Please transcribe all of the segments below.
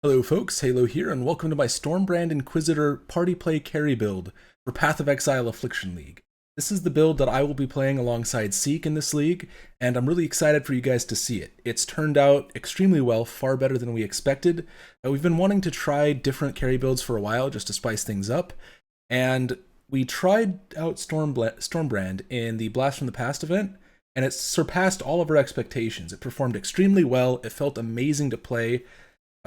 Hello folks, Halo here, and welcome to my Brand Inquisitor party play carry build for Path of Exile Affliction League. This is the build that I will be playing alongside Seik in this league, and I'm really excited for you guys to see it. It's turned out extremely well, far better than we expected. We've been wanting to try different carry builds for a while just to spice things up, and we tried out Brand in the Blast from the Past event, and it surpassed all of our expectations. It performed extremely well, it felt amazing to play,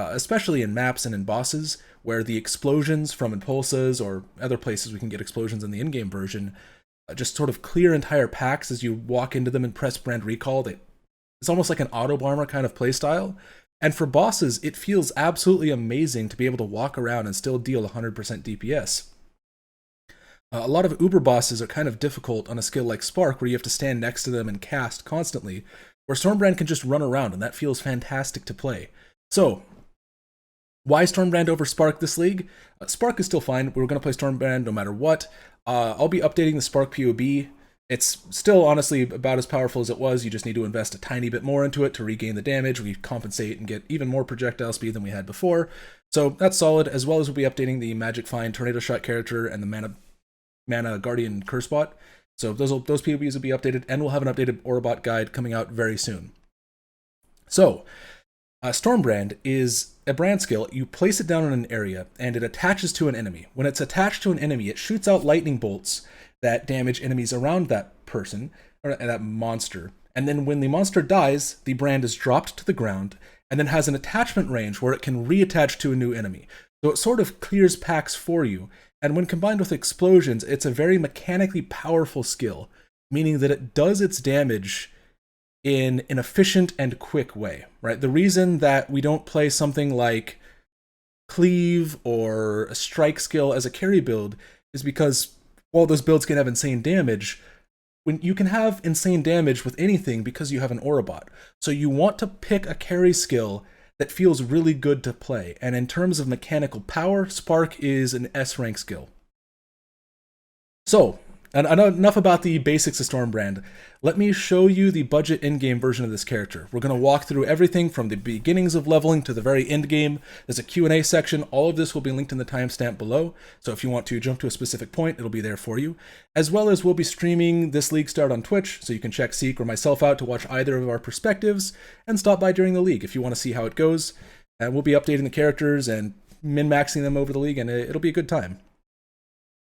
especially in maps and in bosses, where the explosions from impulses or other places we can get explosions in the in-game version just sort of clear entire packs as you walk into them and press Brand Recall. It's almost like an auto-bomber kind of playstyle. And for bosses, it feels absolutely amazing to be able to walk around and still deal 100% DPS. A lot of Uber bosses are kind of difficult on a skill like Spark, where you have to stand next to them and cast constantly, where Stormbrand can just run around, and that feels fantastic to play. So, why Stormbrand over Spark this league? Spark is still fine. We're going to play Stormbrand no matter what. I'll be updating the Spark PoB. It's still honestly about as powerful as it was. You just need to invest a tiny bit more into it to regain the damage. We compensate and get even more projectile speed than we had before. So that's solid, as well as we'll be updating the Magic Find Tornado Shot character and the Mana Guardian Curse bot. So those PoBs will be updated, and we'll have an updated aurabot guide coming out very soon. So, Stormbrand is a brand skill. You place it down in an area, and it attaches to an enemy. When it's attached to an enemy, it shoots out lightning bolts that damage enemies around that person, or that monster. And then when the monster dies, the brand is dropped to the ground, and then has an attachment range where it can reattach to a new enemy. So it sort of clears packs for you. And when combined with explosions, it's a very mechanically powerful skill, meaning that it does its damage in an efficient and quick way, right? The reason that we don't play something like Cleave or a Strike skill as a carry build is because while those builds can have insane damage, when you can have insane damage with anything because you have an aurabot. So you want to pick a carry skill that feels really good to play. And in terms of mechanical power, Spark is an S rank skill. So, and I know enough about the basics of Stormbrand. Let me show you the budget in-game version of this character. We're going to walk through everything from the beginnings of leveling to the very end game. There's a Q&A section. All of this will be linked in the timestamp below. So if you want to jump to a specific point, it'll be there for you. As well as we'll be streaming this league start on Twitch, so you can check Seek or myself out to watch either of our perspectives, and stop by during the league if you want to see how it goes. And we'll be updating the characters and min-maxing them over the league, and it'll be a good time.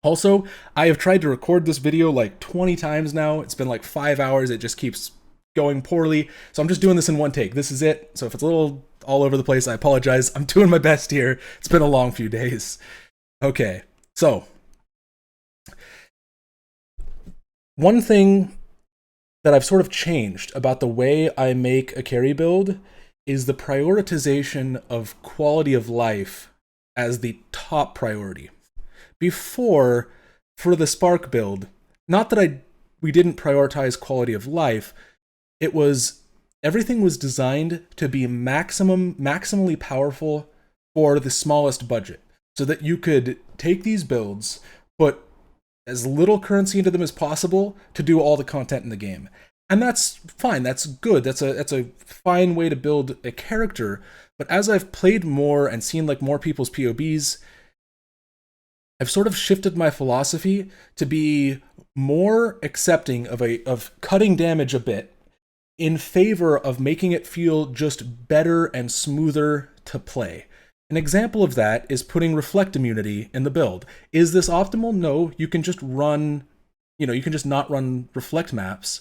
Also, I have tried to record this video like 20 times now. It's been like 5 hours. It just keeps going poorly. So I'm just doing this in one take. This is it. So if it's a little all over the place, I apologize. I'm doing my best here. It's been a long few days. Okay, so one thing that I've sort of changed about the way I make a carry build is the prioritization of quality of life as the top priority. Before, for the Spark build, not that we didn't prioritize quality of life, it was everything was designed to be maximally powerful for the smallest budget, so that you could take these builds, put as little currency into them as possible to do all the content in the game. And that's fine, that's good, that's a fine way to build a character. But as I've played more and seen like more people's PoBs, I've sort of shifted my philosophy to be more accepting of cutting damage a bit in favor of making it feel just better and smoother to play. An example of that is putting Reflect Immunity in the build. Is this optimal? No, you can just run, you can just not run Reflect maps.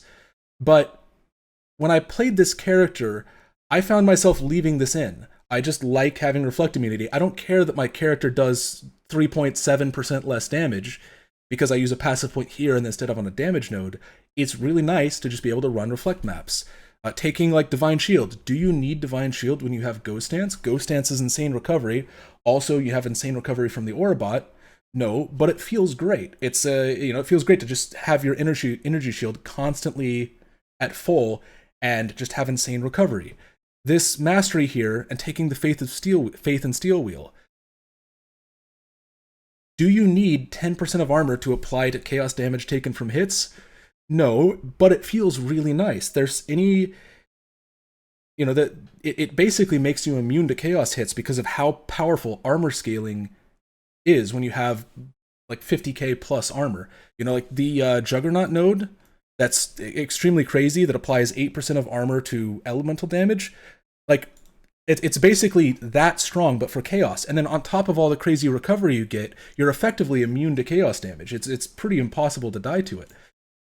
But when I played this character, I found myself leaving this in. I just like having Reflect Immunity. I don't care that my character does 3.7% less damage because I use a passive point here and instead of on a damage node. It's really nice to just be able to run Reflect maps. Taking like Divine Shield. Do you need Divine Shield when you have Ghost Dance? Ghost Dance is insane recovery. Also, you have insane recovery from the aurabot. No, but it feels great. It's it feels great to just have your energy shield constantly at full and just have insane recovery. This mastery here and taking the Faith and Steel Wheel. Do you need 10% of armor to apply to chaos damage taken from hits? No, but it feels really nice. you know, that it basically makes you immune to chaos hits because of how powerful armor scaling is when you have like 50k plus armor. You know, like the Juggernaut node, that's extremely crazy, that applies 8% of armor to elemental damage. Like, it's basically that strong, but for chaos. And then on top of all the crazy recovery you get, you're effectively immune to chaos damage. It's pretty impossible to die to it.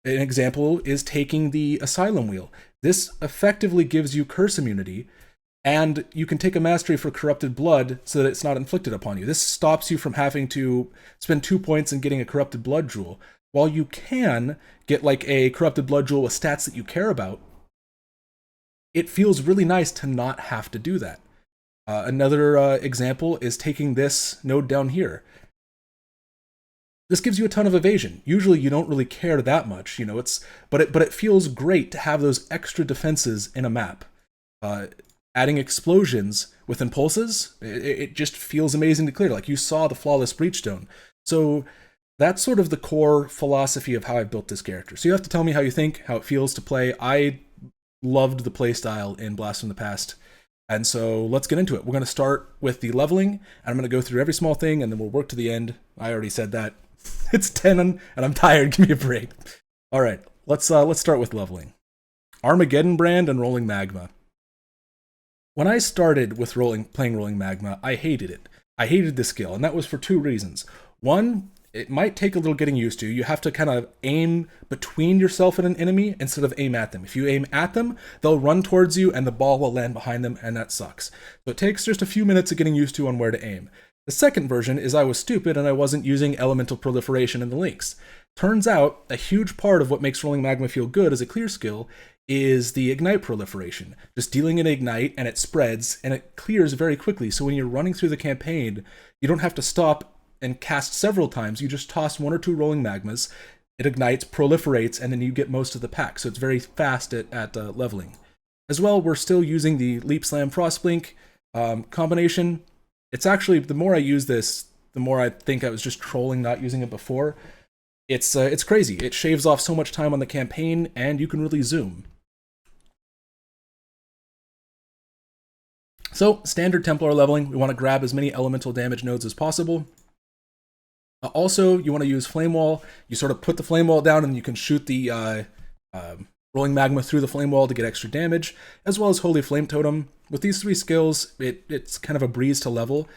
An example is taking the Asylum Wheel. This effectively gives you curse immunity, and you can take a mastery for Corrupted Blood so that it's not inflicted upon you. This stops you from having to spend 2 points and getting a Corrupted Blood Jewel. While you can get like a Corrupted Blood Jewel with stats that you care about, it feels really nice to not have to do that. Another example is taking this node down here. This gives you a ton of evasion. Usually you don't really care that much, you know, but it feels great to have those extra defenses in a map. Adding explosions with impulses, it just feels amazing to clear. Like, you saw the Flawless Breachstone. So that's sort of the core philosophy of how I built this character. So you have to tell me how you think, how it feels to play. I loved the playstyle in Blast from the Past, and so let's get into it. We're going to start with the leveling, and I'm going to go through every small thing, and then we'll work to the end. I already said that. It's 10 and I'm tired. Give me a break. All right, let's start with leveling. Armageddon Brand and Rolling Magma. When I started with playing Rolling Magma, I hated it. I hated the skill, and that was for two reasons. One, it might take a little getting used to. You have to kind of aim between yourself and an enemy instead of aim at them. If you aim at them, they'll run towards you and the ball will land behind them, and that sucks. So it takes just a few minutes of getting used to on where to aim. The second version is I was stupid and I wasn't using elemental proliferation in the links. Turns out, a huge part of what makes Rolling Magma feel good as a clear skill is the ignite proliferation. Just dealing an ignite and it spreads and it clears very quickly. So when you're running through the campaign, you don't have to stop and cast several times. You just toss 1 or 2 Rolling Magmas, it ignites, proliferates, and then you get most of the pack. So it's very fast at leveling. As well, we're still using the Leap Slam Frostblink combination. It's actually, the more I use this, the more I think I was just trolling not using it before. It's crazy. It shaves off so much time on the campaign, and you can really zoom. So, standard Templar leveling, we want to grab as many elemental damage nodes as possible. Also, you want to use Flame Wall. You sort of put the Flame Wall down, and you can shoot the Rolling Magma through the Flame Wall to get extra damage, as well as Holy Flame Totem. With these 3 skills, it's kind of a breeze to level.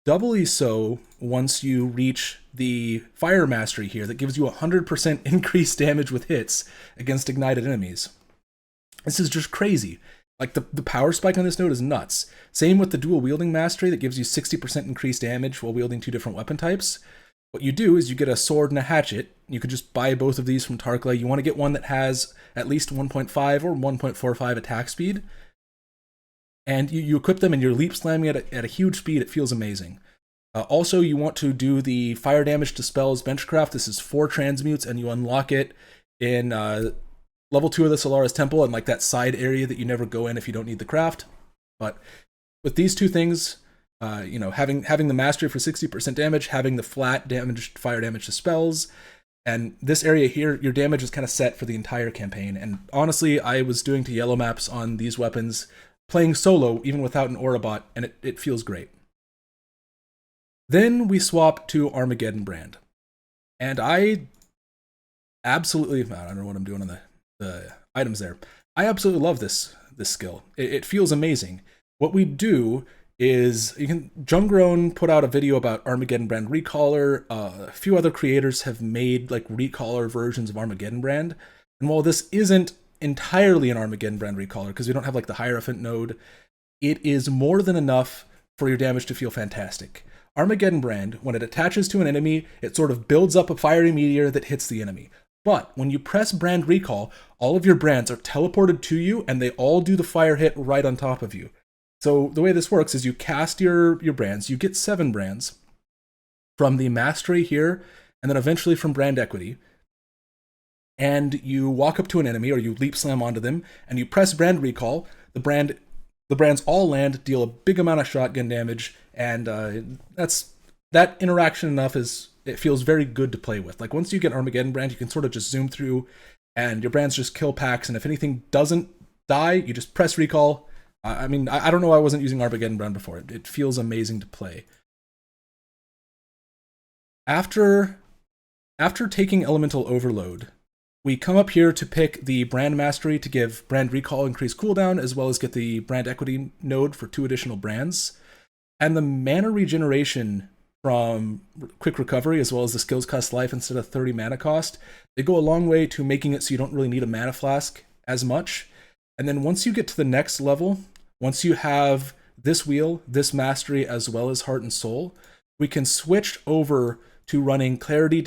Doubly so once you reach the Fire Mastery here, that gives you 100% increased damage with hits against ignited enemies. This is just crazy. Like, the power spike on this node is nuts. Same with the Dual Wielding Mastery that gives you 60% increased damage while wielding 2 different weapon types. What you do is you get a sword and a hatchet. You could just buy both of these from Tarkla. You want to get one that has at least 1.5 or 1.45 attack speed. And you equip them and you're leap slamming at a huge speed. It feels amazing. Also, you want to do the fire damage to spells benchcraft. This is 4 transmutes, and you unlock it in level 2 of the Solara's Temple, and like that side area that you never go in if you don't need the craft. But with these 2 things, you know, having the mastery for 60% damage, having the flat damage, fire damage to spells, and this area here, your damage is kind of set for the entire campaign. And honestly, I was doing to yellow maps on these weapons, playing solo, even without an aurabot, and it feels great. Then we swap to Armageddon Brand. And I absolutely, I don't know what I'm doing on the items there. I absolutely love this skill. It feels amazing. What we do is, Jungrown put out a video about Armageddon Brand Recaller. A few other creators have made like Recaller versions of Armageddon Brand. And while this isn't entirely an Armageddon Brand Recaller, because we don't have like the Hierophant node, it is more than enough for your damage to feel fantastic. Armageddon Brand, when it attaches to an enemy, it sort of builds up a fiery meteor that hits the enemy. But when you press Brand Recall, all of your brands are teleported to you, and they all do the fire hit right on top of you. So the way this works is you cast your brands, you get 7 brands from the Mastery here, and then eventually from Brand Equity. And you walk up to an enemy, or you leap slam onto them, and you press Brand Recall. The brands all land, deal a big amount of shotgun damage, and that interaction enough it feels very good to play with. Like, once you get Armageddon Brand, you can sort of just zoom through, and your brands just kill packs, and if anything doesn't die, you just press Recall, I mean, I don't know why I wasn't using Armageddon Brand before. It feels amazing to play. After taking Elemental Overload, we come up here to pick the Brand Mastery to give Brand Recall increased cooldown, as well as get the Brand Equity node for 2 additional brands. And the mana regeneration from Quick Recovery, as well as the skills cost life instead of 30 mana cost, they go a long way to making it so you don't really need a mana flask as much. And then once you get to the next level, once you have this wheel, this mastery, as well as Heart and Soul, we can switch over to running Clarity,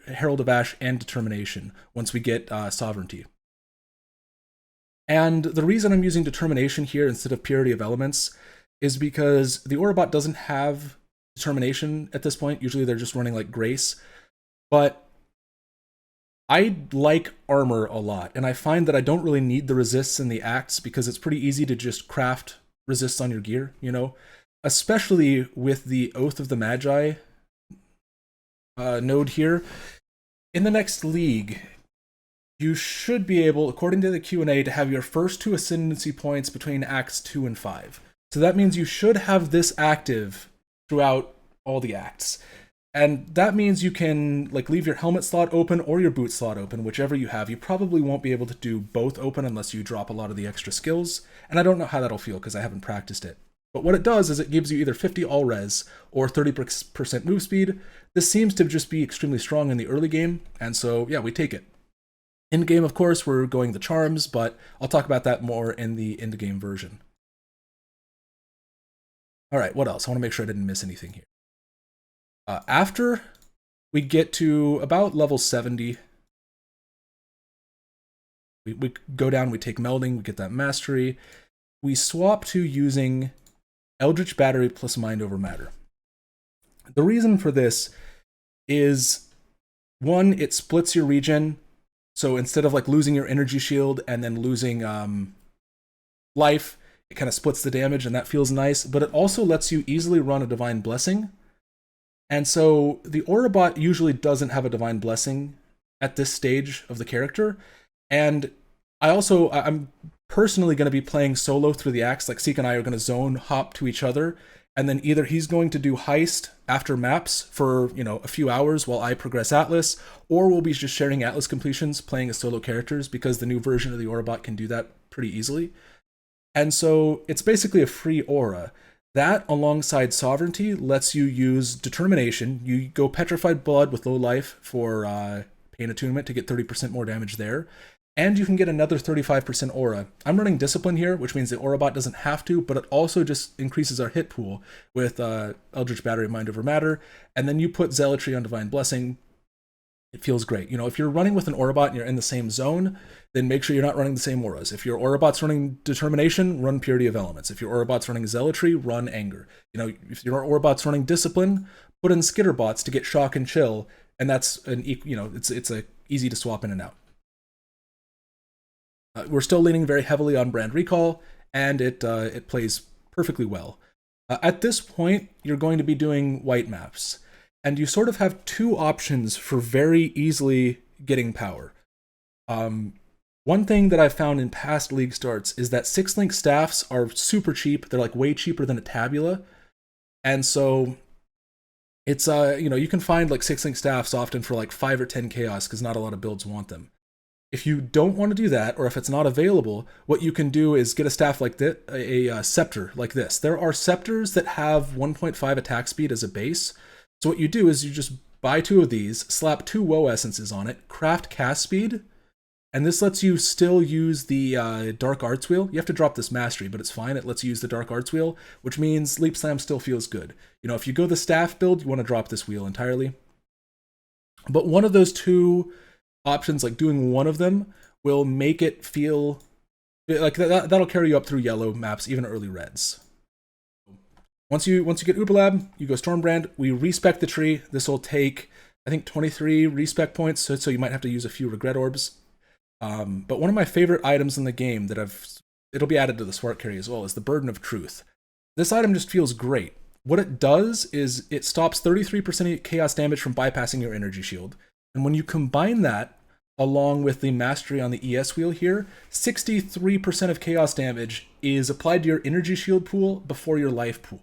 Herald of Ash, and Determination once we get Sovereignty. And the reason I'm using Determination here instead of Purity of Elements is because the aurabot doesn't have Determination at this point. Usually they're just running like Grace. But I like armor a lot, and I find that I don't really need the resists in the acts because it's pretty easy to just craft resists on your gear, you know? Especially with the Oath of the Magi node here. In the next league, you should be able, according to the Q&A, to have your first 2 ascendancy points between acts 2 and 5. So that means you should have this active throughout all the acts. And that means you can like leave your helmet slot open or your boot slot open, whichever you have. You probably won't be able to do both open unless you drop a lot of the extra skills. And I don't know how that'll feel because I haven't practiced it. But what it does is it gives you either 50 all res or 30% move speed. This seems to just be extremely strong in the early game, and so yeah, we take it. In game, of course, we're going the charms, but I'll talk about that more in the end game version. All right, what else? I want to make sure I didn't miss anything here. After we get to about level 70, we go down, we take Melding, we get that Mastery. We swap to using Eldritch Battery plus Mind Over Matter. The reason for this is, one, it splits your regen. So instead of like losing your energy shield and then losing life, it kind of splits the damage, and that feels nice. But it also lets you easily run a Divine Blessing. And so the aurabot usually doesn't have a Divine Blessing at this stage of the character. And I'm personally going to be playing solo through the acts. Like Seik and I are going to zone hop to each other, and then either he's going to do heist after maps for, you know, a few hours while I progress Atlas, or we'll be just sharing Atlas completions playing as solo characters because the new version of the aurabot can do that pretty easily. And so it's basically a free aura. That, alongside Sovereignty, lets you use Determination. You go Petrified Blood with low life for Pain Attunement to get 30% more damage there. And you can get another 35% aura. I'm running Discipline here, which means the aurabot doesn't have to, but it also just increases our hit pool with Eldritch Battery, Mind Over Matter. And then you put Zealotry on Divine Blessing. It feels great. You know, if you're running with an aurabot and you're in the same zone, then make sure you're not running the same auras. If your aurabot's running Determination, run Purity of Elements. If your aurabot's running Zealotry, run Anger. You know, if your aurabot's running Discipline, put in Skitterbots to get Shock and Chill, and that's it's a easy to swap in and out. We're still leaning very heavily on Brand Recall, and it plays perfectly well. At this point, you're going to be doing white maps, and you sort of have 2 options for very easily getting power. One thing that I've found in past league starts is that 6-link staffs are super cheap. They're like way cheaper than a tabula, and so it's you can find like 6-link staffs often for like 5 or 10 chaos because not a lot of builds want them. If you don't want to do that, or if it's not available, what you can do is get a staff like this, a scepter like this. There are scepters that have 1.5 attack speed as a base. So what you do is you just buy 2 of these, slap 2 woe essences on it, craft cast speed, and this lets you still use the Dark Arts Wheel. You have to drop this mastery, but it's fine. It lets you use the Dark Arts Wheel, which means Leap Slam still feels good. You know, if you go the staff build, you want to drop this wheel entirely. But one of those 2 options, like doing one of them, will make it feel like that'll carry you up through yellow maps, even early reds. Once you get Uberlab, you go Stormbrand. We respec the tree. This will take, I think, 23 respec points, so you might have to use a few regret orbs. But one of my favorite items in the game it'll be added to the Swart Carry as well, is the Burden of Truth. This item just feels great. What it does is it stops 33% chaos damage from bypassing your energy shield. And when you combine that, along with the mastery on the ES wheel here, 63% of chaos damage is applied to your energy shield pool before your life pool.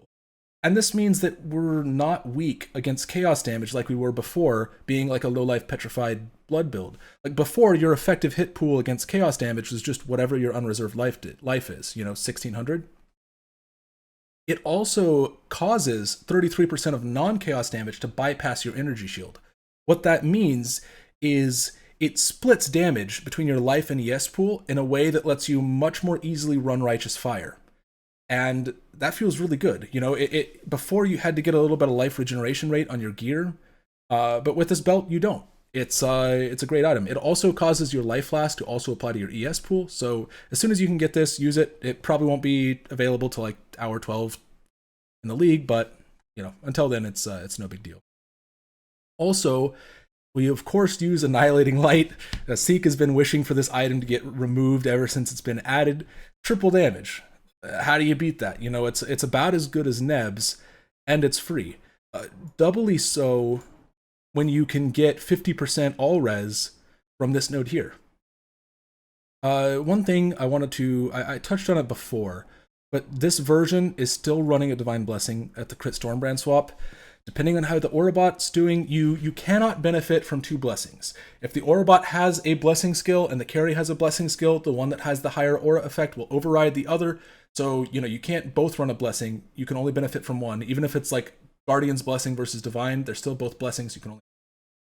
And this means that we're not weak against chaos damage like we were before, being like a low life petrified blood build. Like before, your effective hit pool against chaos damage was just whatever your unreserved life is, 1600. It also causes 33% of non-chaos damage to bypass your energy shield. What that means is it splits damage between your life and ES pool in a way that lets you much more easily run Righteous Fire. And that feels really good. Before you had to get a little bit of life regeneration rate on your gear, but with this belt, you don't. It's a great item. It also causes your life last to also apply to your ES pool. So as soon as you can get this, use it. It probably won't be available till like hour 12 in the league, but until then, it's no big deal. Also, we of course use Annihilating Light. Seik has been wishing for this item to get removed ever since it's been added. Triple damage. How do you beat that? It's about as good as Neb's, and it's free. Doubly so when you can get 50% all res from this node here. One thing I touched on it before, but this version is still running a Divine Blessing at the crit Stormbrand swap. Depending on how the aurabot's doing, you cannot benefit from two blessings. If the aurabot has a blessing skill and the carry has a blessing skill, the one that has the higher aura effect will override the other. So, you can't both run a blessing. You can only benefit from one. Even if it's like Guardian's Blessing versus Divine, they're still both blessings. You can only...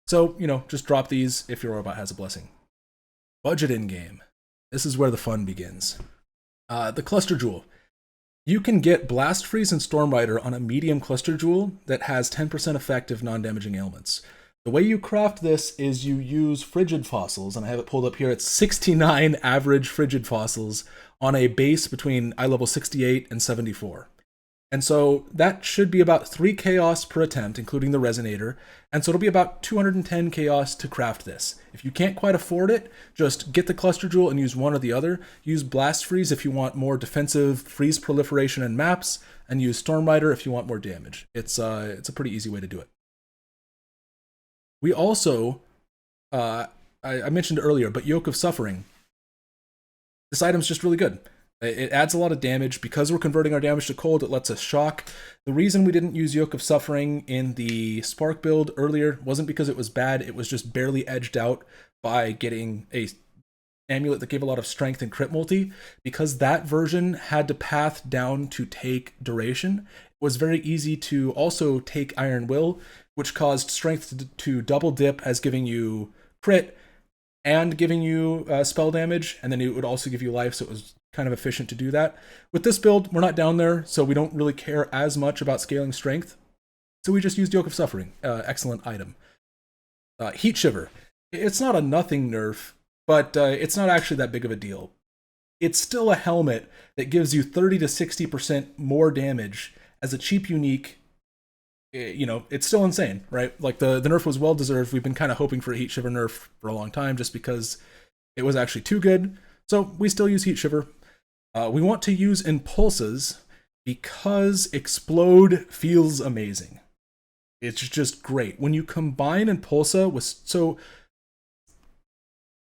So, just drop these if your aurabot has a blessing. Budget in game. This is where the fun begins. The Cluster Jewel. You can get Blast Freeze and Storm Rider on a medium Cluster Jewel that has 10% effective non-damaging ailments. The way you craft this is you use Frigid Fossils, and I have it pulled up here. It's 69 average Frigid Fossils on a base between eye level 68 and 74. And so that should be about 3 chaos per attempt, including the Resonator. And so it'll be about 210 chaos to craft this. If you can't quite afford it, just get the Cluster Jewel and use one or the other. Use Blast Freeze if you want more defensive freeze proliferation and maps, and use Storm Rider if you want more damage. It's a pretty easy way to do it. We also, I mentioned earlier, but Yoke of Suffering. This item's just really good. It adds a lot of damage. Because we're converting our damage to cold, it lets us shock. The reason we didn't use Yoke of Suffering in the Spark build earlier wasn't because it was bad, it was just barely edged out by getting a amulet that gave a lot of strength and crit multi. Because that version had to path down to take duration, it was very easy to also take Iron Will, which caused strength to double dip as giving you crit and giving you spell damage, and then it would also give you life, so it was kind of efficient to do that. With this build, we're not down there, so we don't really care as much about scaling strength. So we just used Yoke of Suffering. Excellent item. Heat Shiver. It's not a nothing nerf, but it's not actually that big of a deal. It's still a helmet that gives you 30 to 60% more damage as a cheap unique. It's still insane, right? Like the nerf was well deserved. We've been kind of hoping for a Heat Shiver nerf for a long time just because it was actually too good. So we still use Heat Shiver. We want to use Impulses because Explode feels amazing. It's just great. When you combine Impulsa with... So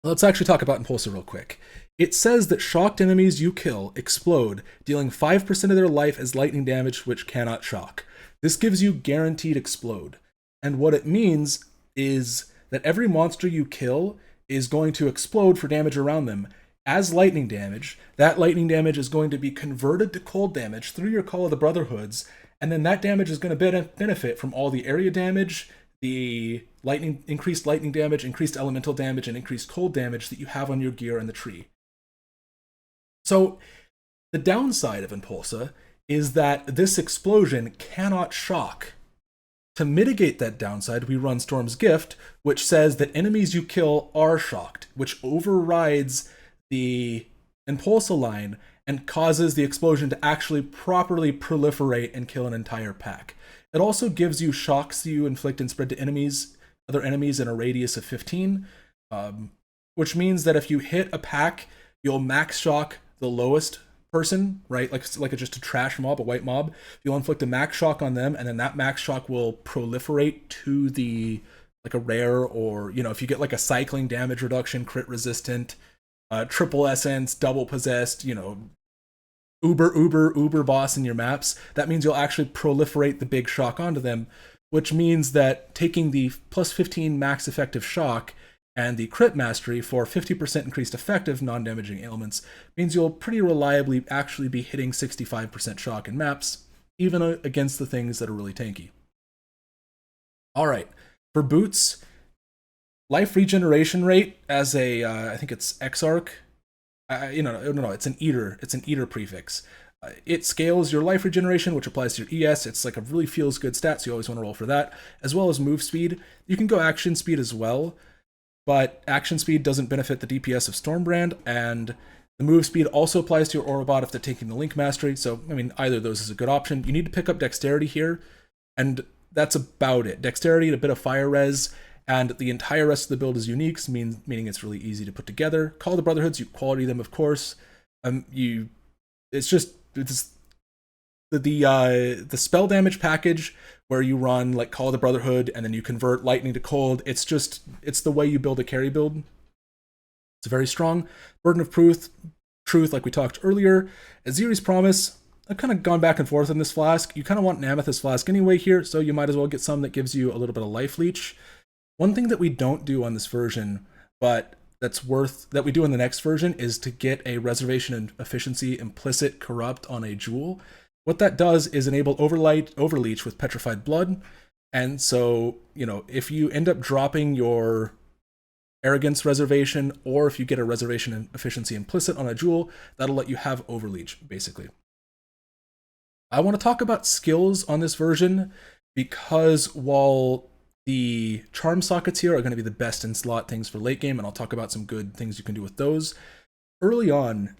let's actually talk about Impulsa real quick. It says that shocked enemies you kill explode, dealing 5% of their life as lightning damage, which cannot shock. This gives you guaranteed explode. And what it means is that every monster you kill is going to explode for damage around them as lightning damage. That lightning damage is going to be converted to cold damage through your Call of the Brotherhoods, and then that damage is going to benefit from all the area damage, the increased lightning damage, increased elemental damage, and increased cold damage that you have on your gear and the tree. So the downside of Impulsa is that this explosion cannot shock. To mitigate that downside, we run Storm's Gift, which says that enemies you kill are shocked, which overrides the Impulsa line and causes the explosion to actually properly proliferate and kill an entire pack. It also gives you shocks that you inflict and spread to other enemies in a radius of 15, which means that if you hit a pack, you'll max shock the lowest person, right? Like just a trash mob, a white mob. You'll inflict a max shock on them, and then that max shock will proliferate to the like a rare, or if you get like a cycling damage reduction, crit resistant, triple essence, double possessed, uber boss in your maps, that means you'll actually proliferate the big shock onto them, which means that taking the plus 15 max effective shock and the crit mastery for 50% increased effective non-damaging ailments means you'll pretty reliably actually be hitting 65% shock in maps, even against the things that are really tanky. All right, for boots, life regeneration rate as a, I think it's Exarch, no, it's an eater. It's an eater prefix. It scales your life regeneration, which applies to your ES. It's like a really feels good stat, so you always want to roll for that, as well as move speed. You can go action speed as well, but action speed doesn't benefit the DPS of Stormbrand, and the move speed also applies to your aurabot if they're taking the link mastery. So, I mean, either of those is a good option. You need to pick up dexterity here, and that's about it. Dexterity and a bit of fire res, and the entire rest of the build is unique, meaning it's really easy to put together. Call the Brotherhoods, you quality them, of course. It's the spell damage package where you run like Call the Brotherhood and then you convert lightning to cold. It's the way you build a carry build. It's very strong. Burden of Truth, like we talked earlier. Aziri's Promise, I've kind of gone back and forth on this flask. You kind of want an Amethyst flask anyway here, so you might as well get some that gives you a little bit of life leech. One thing that we don't do on this version, but that we do in the next version, is to get a reservation and efficiency implicit corrupt on a jewel. What that does is enable overleech with petrified blood. And so, if you end up dropping your arrogance reservation, or if you get a reservation and efficiency implicit on a jewel, that'll let you have overleech, basically. I want to talk about skills on this version, because while the charm sockets here are going to be the best in slot things for late game, and I'll talk about some good things you can do with those. Early on,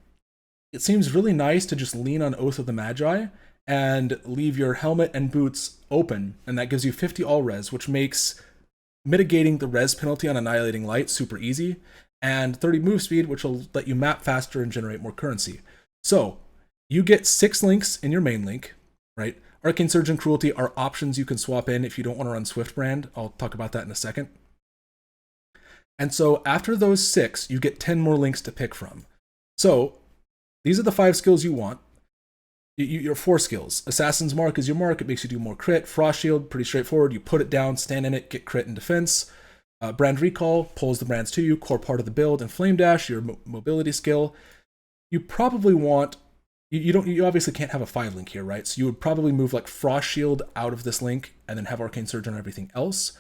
it seems really nice to just lean on Oath of the Magi and leave your helmet and boots open, and that gives you 50 all res, which makes mitigating the res penalty on Annihilating Light super easy, and 30 move speed, which will let you map faster and generate more currency. So, you get 6 links in your main link, right? Arcane Surge and Cruelty are options you can swap in if you don't want to run Swiftbrand. I'll talk about that in a second. And so after those 6, you get 10 more links to pick from. So these are the 5 skills you want. Your 4 skills. Assassin's Mark is your mark. It makes you do more crit. Frost Shield, pretty straightforward. You put it down, stand in it, get crit and defense. Brand Recall pulls the brands to you, core part of the build. And Flame Dash, your mobility skill. You probably want... You obviously can't have a 5 link here, right? So you would probably move like Frost Shield out of this link and then have Arcane Surge on everything else.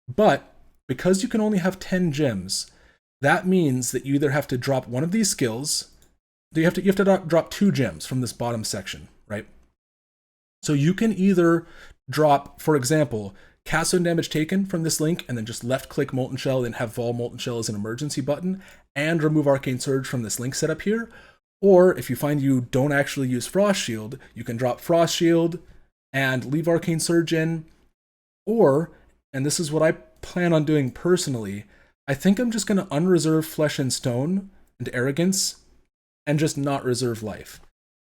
But because you can only have 10 gems, that means that you either have to drop one of these skills, you have to drop 2 gems from this bottom section, right? So you can either drop, for example, cast on damage taken from this link and then just left click Molten Shell and have Vol Molten Shell as an emergency button and remove Arcane Surge from this link setup here. Or if you find you don't actually use Frost Shield, you can drop Frost Shield and leave Arcane Surge in. Or, and this is what I plan on doing personally, I think I'm just going to unreserve Flesh and Stone and Arrogance and just not reserve life.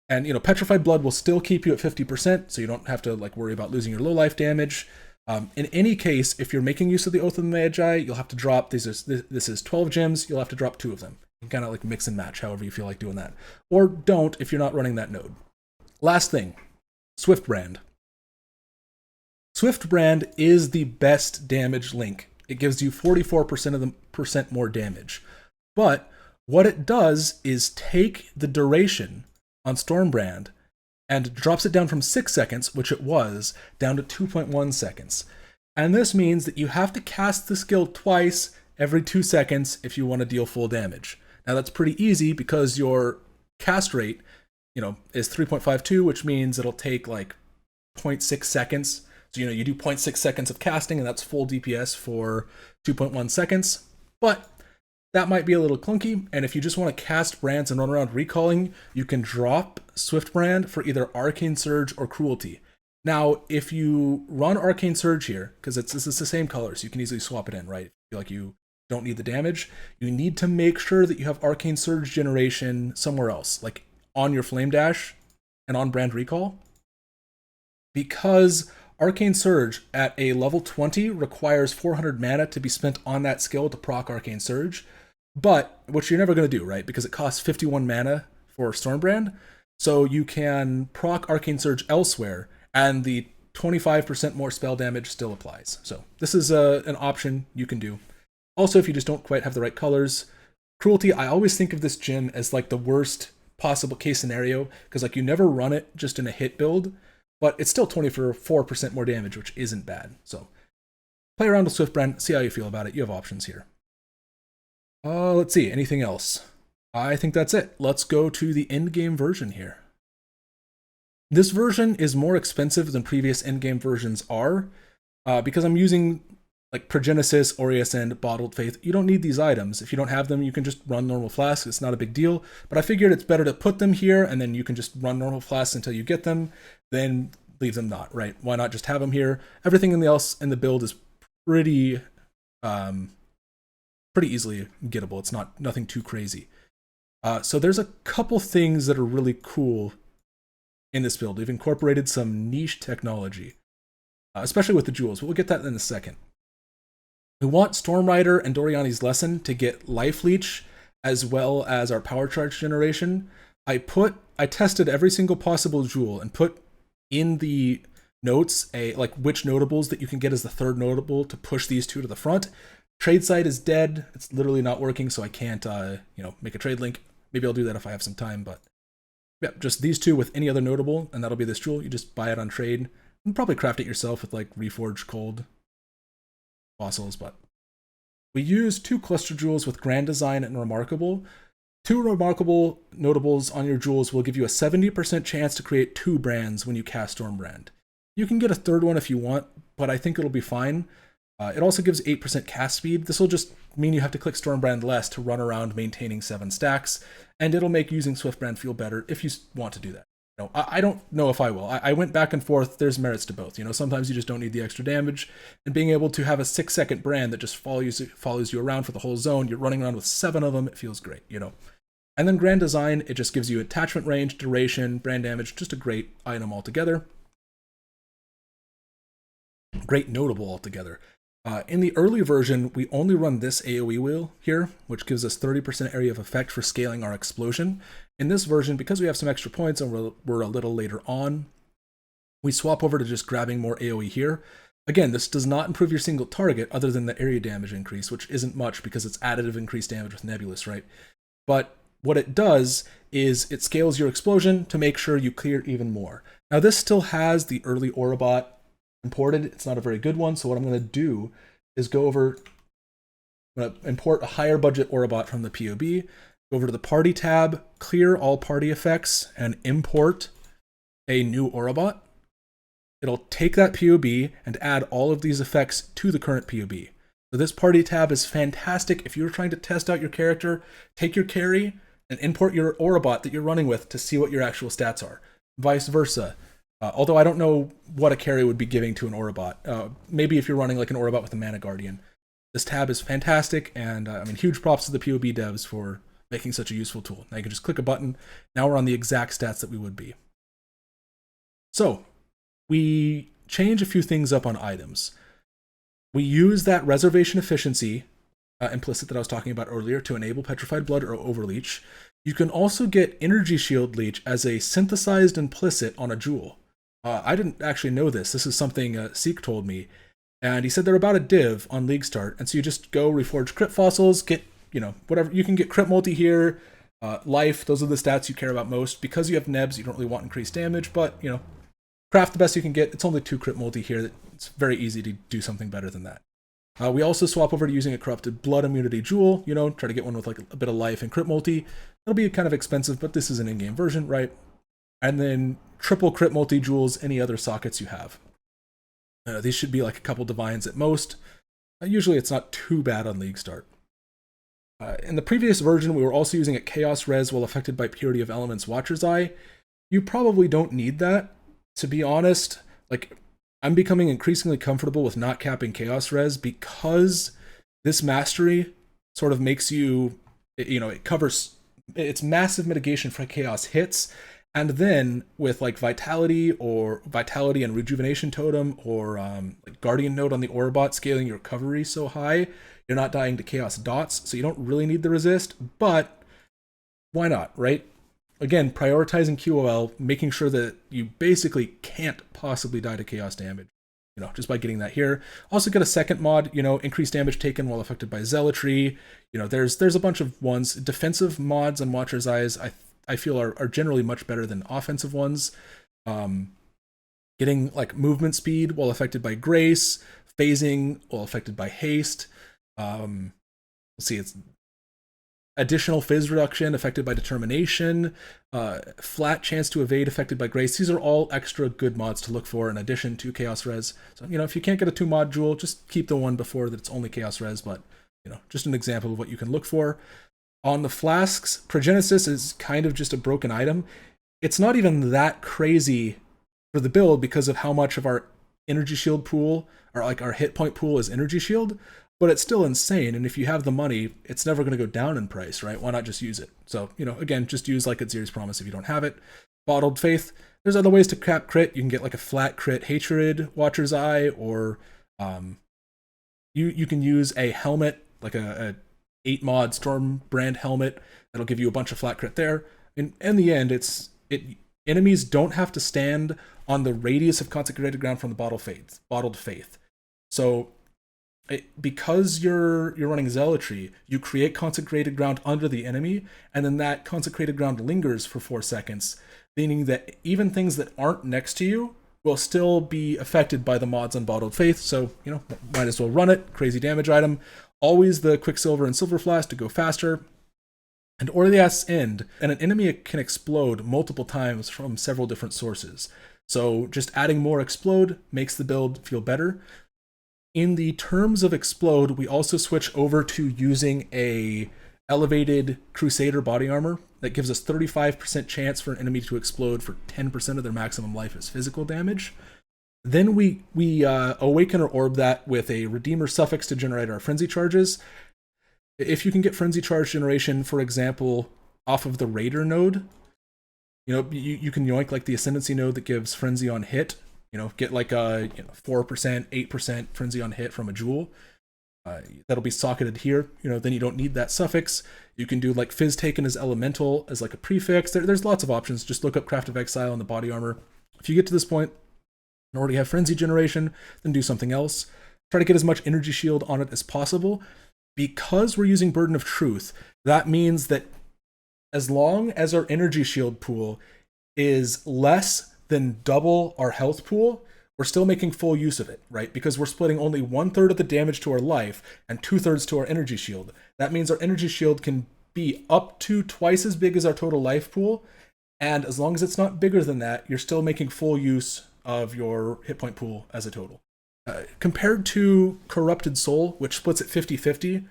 And, Petrified Blood will still keep you at 50%, so you don't have to worry about losing your low life damage. In any case, if you're making use of the Oath of the Magi, you'll have to drop, this is 12 gems, you'll have to drop 2 of them. You can kind of mix and match however you feel like doing that. Or don't if you're not running that node. Last thing, Swiftbrand. Swiftbrand is the best damage link. It gives you 44% more damage. But what it does is take the duration on Stormbrand and drops it down from 6 seconds, which it was, down to 2.1 seconds. And this means that you have to cast the skill twice every 2 seconds if you want to deal full damage. Now that's pretty easy because your cast rate, is 3.52, which means it'll take 0.6 seconds. So, you do 0.6 seconds of casting and that's full DPS for 2.1 seconds. But that might be a little clunky. And if you just want to cast brands and run around recalling, you can drop Swiftbrand for either Arcane Surge or Cruelty. Now, if you run Arcane Surge here, because it's the same color, so you can easily swap it in, right? If you feel like you don't need the damage, you need to make sure that you have Arcane Surge generation somewhere else, on your Flame Dash and on Brand Recall, because Arcane Surge at a level 20 requires 400 mana to be spent on that skill to proc Arcane Surge, but which you're never going to do, right? Because it costs 51 mana for Stormbrand, so you can proc Arcane Surge elsewhere, and the 25% more spell damage still applies. So this is an option you can do. Also, if you just don't quite have the right colors, Cruelty, I always think of this gem as like the worst possible case scenario, because like you never run it just in a hit build, but it's still 24% more damage, which isn't bad. So play around with Swiftbrand, see how you feel about it. You have options here. Let's see, anything else? I think that's it. Let's go to the endgame version here. This version is more expensive than previous endgame versions are, because I'm using like Progenesis, Oriascend, Bottled Faith. You don't need these items. If you don't have them, you can just run normal flasks. It's not a big deal. But I figured it's better to put them here, and then you can just run normal flasks until you get them, then leave them not, right? Why not just have them here? Everything else in the build is pretty easily gettable. It's nothing too crazy. So there's a couple things that are really cool in this build. We've incorporated some niche technology, especially with the jewels. We'll get that in a second. We want Stormrider and Doriani's Lesson to get Life Leech as well as our Power Charge generation. I tested every single possible jewel and put in the notes like which notables that you can get as the third notable to push these two to the front. Trade site is dead. It's literally not working, so I can't make a trade link. Maybe I'll do that if I have some time, but yeah, just these two with any other notable, and that'll be this jewel. You just buy it on trade and probably craft it yourself with like Reforged Cold fossils. But we use 2 cluster jewels with Grand Design and Remarkable. 2 Remarkable notables on your jewels will give you a 70% chance to create 2 brands when you cast Stormbrand. You can get a third one if you want, but I think it'll be fine. It also gives 8% cast speed. This will just mean you have to click Stormbrand less to run around maintaining 7 stacks, and it'll make using Swiftbrand feel better if you want to do that. I don't know if I will. I went back and forth. There's merits to both. Sometimes you just don't need the extra damage, and being able to have a 6-second brand that just follows you around for the whole zone. You're running around with 7 of them. It feels great, And then Grand Design, it just gives you attachment range, duration, brand damage, just a great item altogether. Great notable altogether. In the early version, we only run this AoE wheel here, which gives us 30% area of effect for scaling our explosion. In this version, because we have some extra points and we're a little later on, we swap over to just grabbing more AoE here. Again, this does not improve your single target other than the area damage increase, which isn't much because it's additive increased damage with Nebulous, right? But what it does is it scales your explosion to make sure you clear even more. Now, this still has the early aurabot imported. It's not a very good one, so what I'm going to do is I'm going to import a higher budget aurabot from the PoB, go over to the party tab, clear all party effects, and import a new aurabot. It'll take that PoB and add all of these effects to the current PoB. So this party tab is fantastic if you're trying to test out your character, take your carry, and import your aurabot that you're running with to see what your actual stats are. Vice versa. Although I don't know what a carry would be giving to an aurabot. Maybe if you're running like an aurabot with a Mana Guardian. This tab is fantastic, and huge props to the PoB devs for making such a useful tool. Now you can just click a button. Now we're on the exact stats that we would be. So we change a few things up on items. We use that reservation efficiency implicit that I was talking about earlier to enable Petrified Blood or Overleech. You can also get Energy Shield Leech as a synthesized implicit on a jewel. I didn't actually know this. This is something Seik told me. And he said they're about a div on League Start. And so you just go reforge crit fossils, get, whatever. You can get crit multi here, life. Those are the stats you care about most. Because you have nebs, you don't really want increased damage. But, craft the best you can get. It's only 2 crit multi here. It's very easy to do something better than that. We also swap over to using a Corrupted Blood Immunity Jewel. Try to get one with like a bit of life and crit multi. It'll be kind of expensive, but this is an in-game version, right? And then triple crit multi jewels, any other sockets you have. These should be like a couple divines at most. Usually it's not too bad on League Start. In the previous version, we were also using a Chaos Res while affected by Purity of Elements Watcher's Eye. You probably don't need that. To be honest, I'm becoming increasingly comfortable with not capping Chaos Res because this mastery sort of makes you, it covers, it's massive mitigation for Chaos hits, And then with like Vitality and Rejuvenation Totem, or like Guardian Node on the aurabot, scaling your recovery so high, you're not dying to Chaos Dots, so you don't really need the resist, but why not, right? Again, prioritizing QOL, making sure that you basically can't possibly die to Chaos damage, just by getting that here. Also get a second mod, increased damage taken while affected by Zealotry. There's a bunch of ones. Defensive mods on Watcher's Eyes, I feel are generally much better than offensive ones. Getting like movement speed while affected by Grace, phasing while affected by Haste. Let's see, it's additional Fizz reduction affected by Determination, flat chance to evade affected by Grace. These are all extra good mods to look for in addition to Chaos Res. So, if you can't get a 2-mod jewel, just keep the one before that it's only Chaos Res, but, just an example of what you can look for. On the flasks, Progenesis is kind of just a broken item. It's not even that crazy for the build because of how much of our energy shield pool, or like our hit point pool, is energy shield, but it's still insane. And if you have the money, it's never going to go down in price, right? Why not just use it? So, again, just use like Azir's Promise if you don't have it. Bottled Faith. There's other ways to cap crit. You can get like a flat crit Hatred, Watcher's Eye, or you can use a helmet, like a 8-mod Storm Brand helmet. That'll give you a bunch of flat crit there. In the end, enemies don't have to stand on the radius of consecrated ground from the bottled faith. So because you're running Zealotry, you create consecrated ground under the enemy, and then that consecrated ground lingers for 4 seconds, meaning that even things that aren't next to you will still be affected by the mods on Bottled Faith. So, might as well run it. Crazy damage item. Always the Quicksilver and Silver Flask to go faster. And Orthiath's End, and an enemy can explode multiple times from several different sources. So just adding more explode makes the build feel better. In the terms of explode, we also switch over to using a elevated Crusader body armor that gives us 35% chance for an enemy to explode for 10% of their maximum life as physical damage. Then we awaken or orb that with a Redeemer suffix to generate our frenzy charges. If you can get frenzy charge generation, for example, off of the Raider node, you can yoink like the ascendancy node that gives frenzy on hit. Get like a 4%, 8% frenzy on hit from a jewel. That'll be socketed here. Then you don't need that suffix. You can do like Fizz taken as elemental as like a prefix. There's lots of options. Just look up Craft of Exile in the body armor. If you get to this point and already have frenzy generation, then do something else. Try to get as much energy shield on it as possible. Because we're using Burden of Truth, that means that as long as our energy shield pool is less than double our health pool, we're still making full use of it, right? Because we're splitting only 1/3 of the damage to our life and 2/3 to our energy shield. That means our energy shield can be up to twice as big as our total life pool. And as long as it's not bigger than that, you're still making full use of your hit point pool as a total. Compared to Corrupted Soul, which splits at 50-50,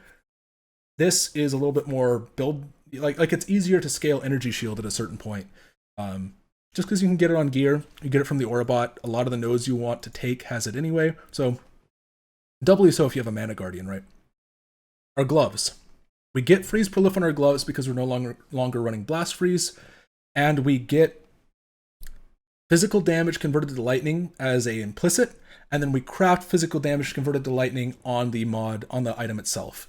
this is a little bit more build, like it's easier to scale energy shield at a certain point. Just because you can get it on gear, you get it from the aurabot. A lot of the nodes you want to take has it anyway, so doubly so if you have a Mana Guardian, right? Our gloves. We get Freeze Prolif on our gloves because we're no longer running Blast Freeze, and we get physical damage converted to lightning as a implicit, and then we craft physical damage converted to lightning on the mod, on the item itself.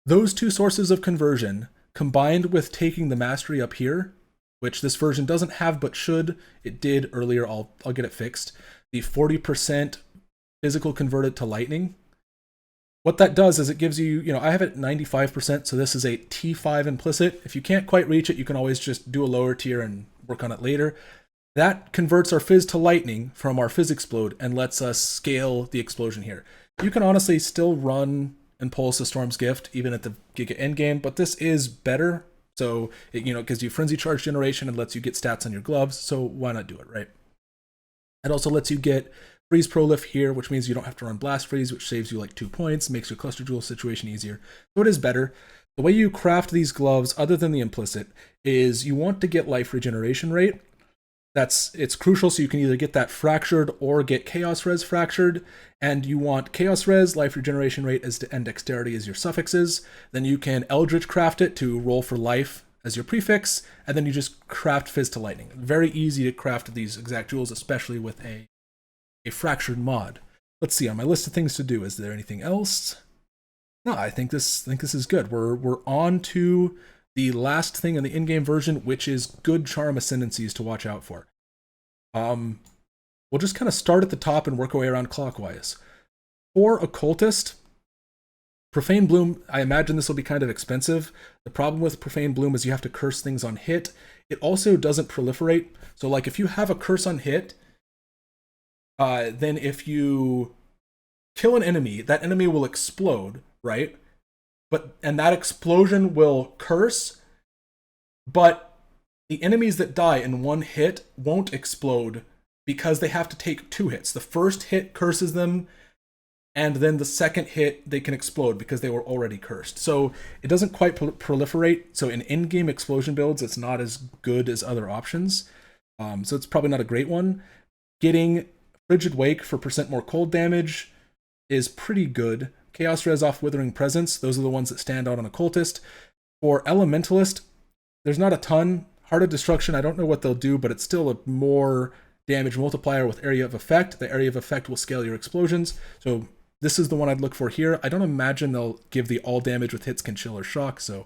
Those two sources of conversion, combined with taking the mastery up here, which this version doesn't have but should, it did earlier, I'll get it fixed, the 40% physical converted to lightning. What that does is it gives you, I have it at 95%, so this is a T5 implicit. If you can't quite reach it, you can always just do a lower tier and work on it later. That converts our Fizz to lightning from our Fizz Explode and lets us scale the explosion here. You can honestly still run and pulse a Storm's Gift even at the Giga Endgame, but this is better. So it gives you frenzy charge generation and lets you get stats on your gloves, so why not do it, right? It also lets you get Freeze Prolif here, which means you don't have to run Blast Freeze, which saves you like 2 points, makes your Cluster Jewel situation easier. So it is better. The way you craft these gloves, other than the implicit, is you want to get life regeneration rate. It's crucial, so you can either get that fractured or get Chaos Res fractured, and you want Chaos Res, life regeneration rate, and dexterity as your suffixes. Then you can Eldritch craft it to roll for life as your prefix, and then you just craft Fizz to Lightning. Very easy to craft these exact jewels, especially with a fractured mod. Let's see, on my list of things to do, is there anything else? No, I think this is good. We're on to the last thing in the in-game version, which is good charm ascendancies to watch out for. We'll just kind of start at the top and work our way around clockwise. For Occultist, Profane Bloom, I imagine this will be kind of expensive. The problem with Profane Bloom is you have to curse things on hit. It also doesn't proliferate. So like if you have a curse on hit, then if you kill an enemy, that enemy will explode, right? And that explosion will curse, but the enemies that die in one hit won't explode because they have to take 2 hits. The first hit curses them, and then the second hit they can explode because they were already cursed. So it doesn't quite proliferate. So in in-game explosion builds, it's not as good as other options. So it's probably not a great one. Getting Frigid Wake for % more cold damage is pretty good. Chaos Res off Withering Presence, those are the ones that stand out on Occultist. For Elementalist, there's not a ton. Heart of Destruction, I don't know what they'll do, but it's still a more damage multiplier with Area of Effect. The Area of Effect will scale your explosions. So this is the one I'd look for here. I don't imagine they'll give the all damage with hits can chill or shock, so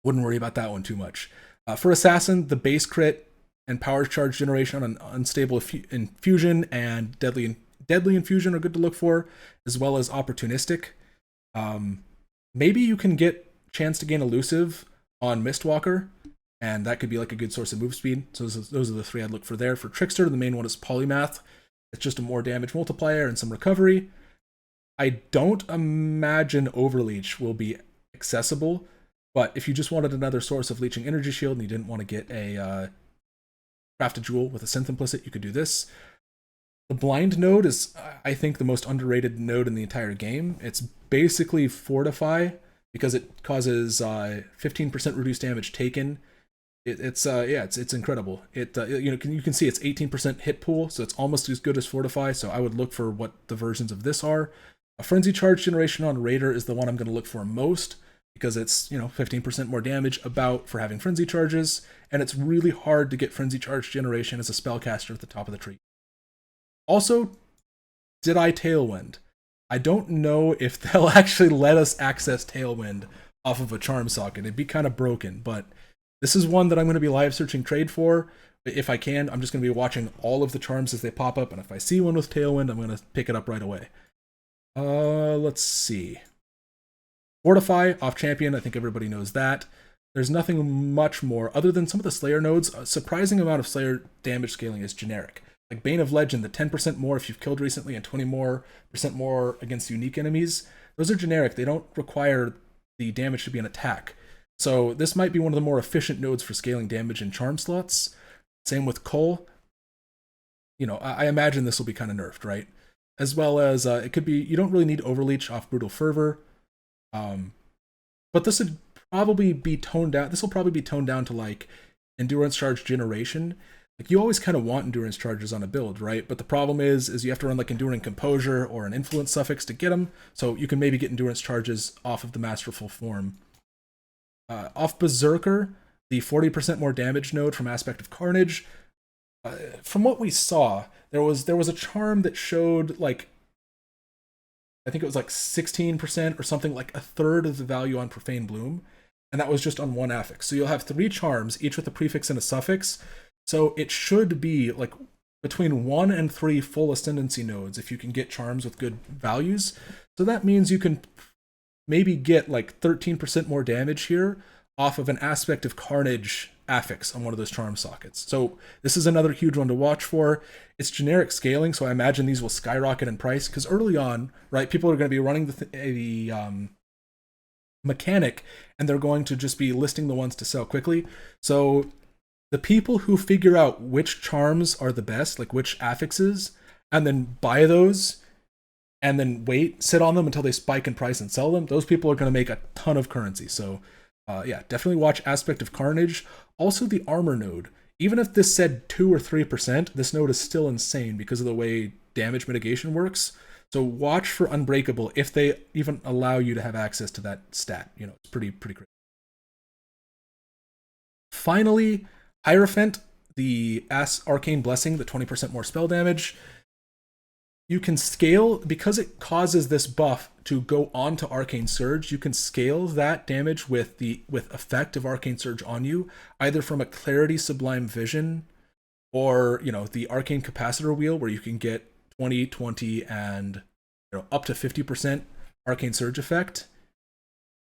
wouldn't worry about that one too much. For Assassin, the base crit and power charge generation on an unstable infusion and deadly infusion are good to look for, as well as opportunistic. Maybe you can get chance to gain elusive on Mistwalker, and that could be like a good source of move speed. So those are the 3 I'd look for there. For Trickster, the main one is Polymath. It's just a more damage multiplier and some recovery. I don't imagine Overleech will be accessible, but if you just wanted another source of leeching energy shield and you didn't want to get a crafted jewel with a synth implicit, you could do this. The blind node is, I think, the most underrated node in the entire game. It's basically Fortify because it causes 15% reduced damage taken. It's incredible. You can see it's 18% hit pool, so it's almost as good as Fortify. So I would look for what the versions of this are. A Frenzy Charge generation on Raider is the one I'm going to look for most because it's 15% more damage for having Frenzy Charges, and it's really hard to get Frenzy Charge generation as a spellcaster at the top of the tree. Also, did I Tailwind? I don't know if they'll actually let us access Tailwind off of a charm socket. It'd be kind of broken, but this is one that I'm going to be live searching trade for. If I can, I'm just going to be watching all of the charms as they pop up, and if I see one with Tailwind, I'm going to pick it up right away. Let's see. Fortify, off champion, I think everybody knows that. There's nothing much more, other than some of the Slayer nodes. A surprising amount of Slayer damage scaling is generic. Like Bane of Legend, the 10% more if you've killed recently and 20% more against unique enemies. Those are generic. They don't require the damage to be an attack. So this might be one of the more efficient nodes for scaling damage in charm slots. Same with Cole. I imagine this will be kind of nerfed, right? As well as it could be, you don't really need Overleech off Brutal Fervor. But this would probably be toned down. This will probably be toned down to like Endurance Charge generation. Like you always kind of want Endurance Charges on a build, right? But the problem is you have to run like Enduring Composure or an Influence suffix to get them. So you can maybe get Endurance Charges off of the Masterful Form. Off Berserker, the 40% more damage node from Aspect of Carnage. From what we saw, there was a charm that showed like, I think it was like 16% or something, like a third of the value on Profane Bloom, and that was just on one affix. So you'll have 3 charms, each with a prefix and a suffix. So it should be like between 1 and 3 full ascendancy nodes if you can get charms with good values. So that means you can maybe get like 13% more damage here off of an Aspect of Carnage affix on one of those charm sockets. So this is another huge one to watch for. It's generic scaling, so I imagine these will skyrocket in price because early on, right, people are going to be running the mechanic and they're going to just be listing the ones to sell quickly. So the people who figure out which charms are the best, like which affixes, and then buy those and then sit on them until they spike in price and sell them, those people are going to make a ton of currency. So yeah, definitely watch Aspect of Carnage. Also the armor node. Even if this said 2 or 3%, this node is still insane because of the way damage mitigation works. So watch for Unbreakable if they even allow you to have access to that stat. It's pretty crazy. Finally, Hierophant, the Arcane Blessing, the 20% more spell damage. You can scale, because it causes this buff to go on to Arcane Surge, you can scale that damage with effect of Arcane Surge on you, either from a Clarity Sublime Vision or, the Arcane Capacitor wheel, where you can get 20, 20, and up to 50% Arcane Surge effect.